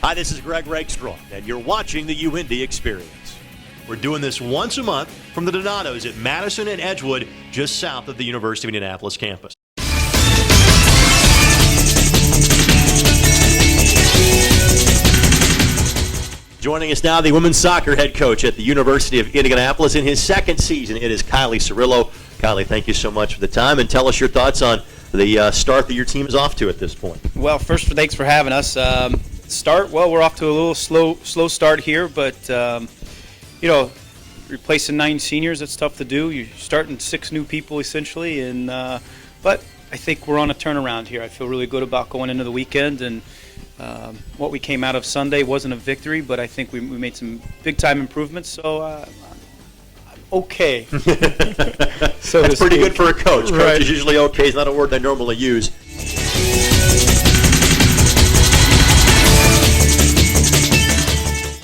Hi, this is Greg Rakestraw, and you're watching the UIndy Experience. We're doing this once a month from the Donatos at Madison and Edgewood, just south of the University of Indianapolis campus. Joining us now, the women's soccer head coach at the University of Indianapolis in his second season. It is Kylie Cirillo. Kylie, thank you so much for the time, and tell us your thoughts on the start that your team is off to at this point. Well, first, thanks for having us. Well, we're off to a little slow start here, but replacing 9 seniors, it's tough to do. You're starting 6 new people essentially, and but I think we're on a turnaround here. I feel really good about going into the weekend, and what we came out of Sunday wasn't a victory, but I think we made some big-time improvements, so I'm okay. So that's pretty good for a coach. Coach is usually okay. It's not a word I normally use.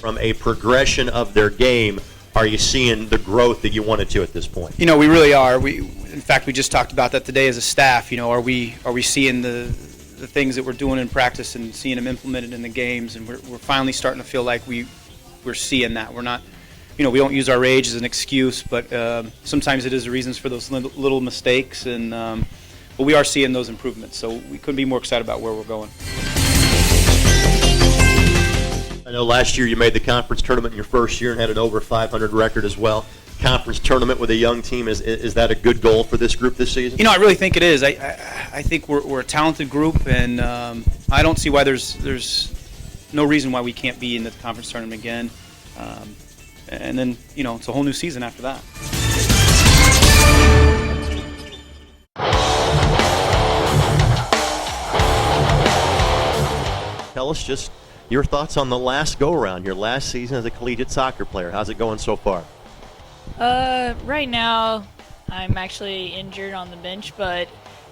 From a progression of their game, are you seeing the growth that you wanted to at this point? We really are. In fact, we just talked about that today as a staff. Are we seeing the things that we're doing in practice and seeing them implemented in the games, and we're finally starting to feel like we're seeing that. We're not, we don't use our age as an excuse, but sometimes it is the reasons for those little mistakes, and but we are seeing those improvements. So we couldn't be more excited about where we're going. I know last year you made the conference tournament in your first year and had an over 500 record as well. Conference tournament with a young team, is that a good goal for this group this season? I really think it is. I think we're a talented group, and I don't see why there's no reason why we can't be in the conference tournament again. And then, it's a whole new season after that. Tell us just your thoughts on the last go-around, your last season as a collegiate soccer player. How's it going so far? Right now, I'm actually injured on the bench, but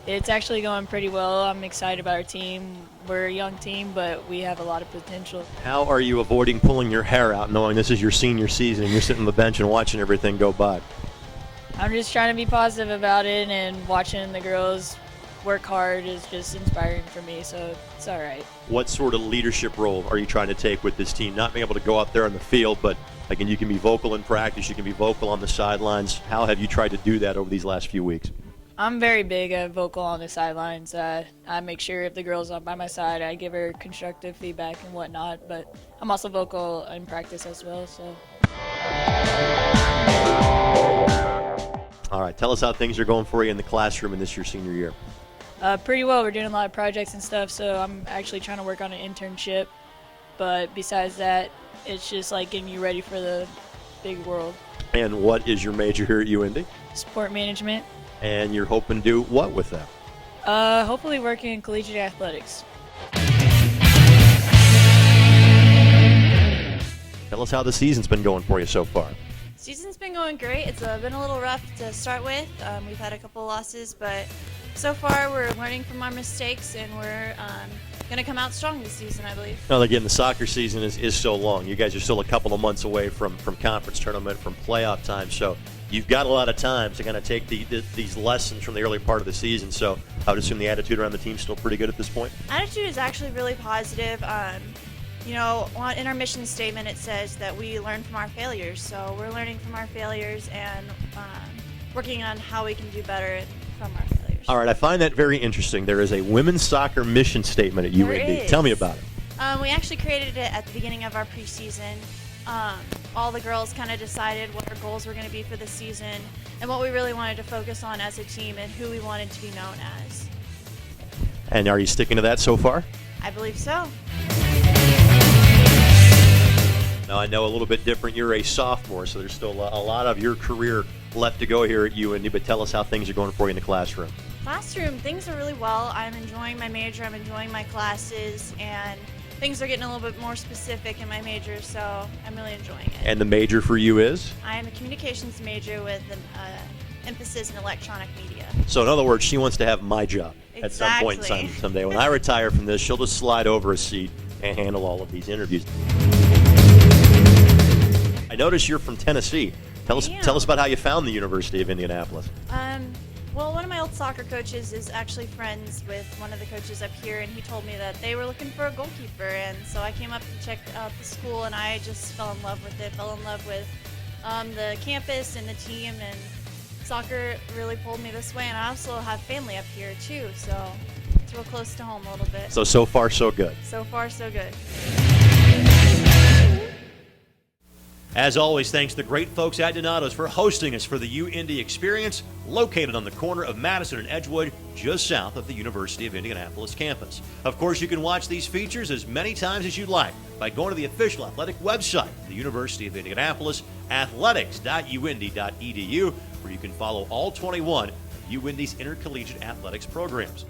it's actually going pretty well. I'm excited about our team. We're a young team, but we have a lot of potential. How are you avoiding pulling your hair out, knowing this is your senior season and you're sitting on the bench and watching everything go by? I'm just trying to be positive about it, and watching the girls work hard is just inspiring for me, so it's all right. What sort of leadership role are you trying to take with this team? Not being able to go out there on the field, but again, you can be vocal in practice, you can be vocal on the sidelines. How have you tried to do that over these last few weeks? I'm very big at vocal on the sidelines. I make sure if the girl's not by my side, I give her constructive feedback and whatnot, but I'm also vocal in practice as well. So. All right, tell us how things are going for you in the classroom in this your senior year. Pretty well. We're doing a lot of projects and stuff, so I'm actually trying to work on an internship. But besides that, it's just like getting you ready for the big world. And what is your major here at UIndy? Sport management. And you're hoping to do what with that? Hopefully working in collegiate athletics. Tell us how the season's been going for you so far. Season's been going great. It's been a little rough to start with. We've had a couple losses, but so far we're learning from our mistakes, and we're going to come out strong this season, I believe. Well, again, the soccer season is so long. You guys are still a couple of months away from conference tournament, from playoff time, so you've got a lot of time to kind of take these lessons from the early part of the season. So I would assume the attitude around the team is still pretty good at this point? Attitude is actually really positive. In our mission statement it says that we learn from our failures, so we're learning from our failures and working on how we can do better from our failures. All right, I find that very interesting. There is a women's soccer mission statement at UIndy. Tell me about it. We actually created it at the beginning of our preseason. All the girls kind of decided what our goals were going to be for the season and what we really wanted to focus on as a team and who we wanted to be known as. And are you sticking to that so far? I believe so. Now, I know a little bit different. You're a sophomore, so there's still a lot of your career left to go here at UIndy, but tell us how things are going for you in the classroom. Things are really well. I'm enjoying my major, I'm enjoying my classes, and things are getting a little bit more specific in my major, so I'm really enjoying it. And the major for you is? I am a communications major with an emphasis in electronic media. So in other words, she wants to have my job Exactly. at some point in time someday. When I retire from this, she'll just slide over a seat and handle all of these interviews. I notice you're from Tennessee. Tell us about how you found the University of Indianapolis. Well, one of my old soccer coaches is actually friends with one of the coaches up here, and he told me that they were looking for a goalkeeper, and so I came up to check out the school, and I just fell in love with it, fell in love with the campus and the team, and soccer really pulled me this way, and I also have family up here too, so it's real close to home a little bit. So far, so good. So far, so good. As always, thanks to the great folks at Donato's for hosting us for the UIndy Experience, located on the corner of Madison and Edgewood, just south of the University of Indianapolis campus. Of course, you can watch these features as many times as you'd like by going to the official athletic website, the University of Indianapolis, athletics.uindy.edu, where you can follow all 21 of UIndy's intercollegiate athletics programs.